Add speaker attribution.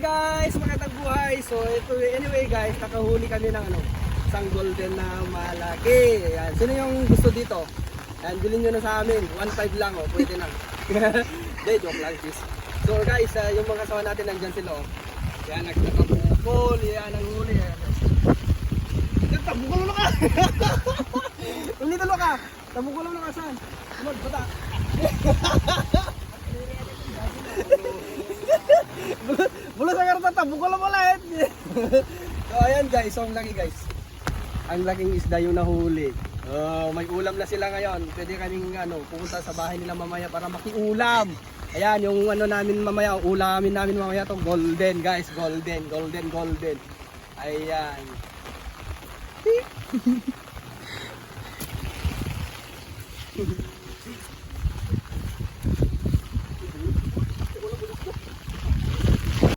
Speaker 1: guys, magandang buhay. So ito anyway guys, nakahuli kami ng isang golden na malaki. Ayan. Sino yung gusto dito? Ayan, bilhin nyo na sa amin. 1.5 lang pwede na. Hindi, joke lang sis. So guys, yung mga kasama natin nandyan sila Ayan, nagkakabukol. Ayan, ang huli. Tabukol na ka! Ulito ka! Tabukol na ka saan? Sunod, bata! Bulo sa karta, tabukol mo lahat! So ayan guys, so ang laki guys. Ang laking isda yung nahuli. May ulam na sila ngayon. Pwede kaming pupunta sa bahay nila mamaya para makiulam. Ayan, yung namin mamaya, ulamin namin mamaya to golden guys, golden. Ayan.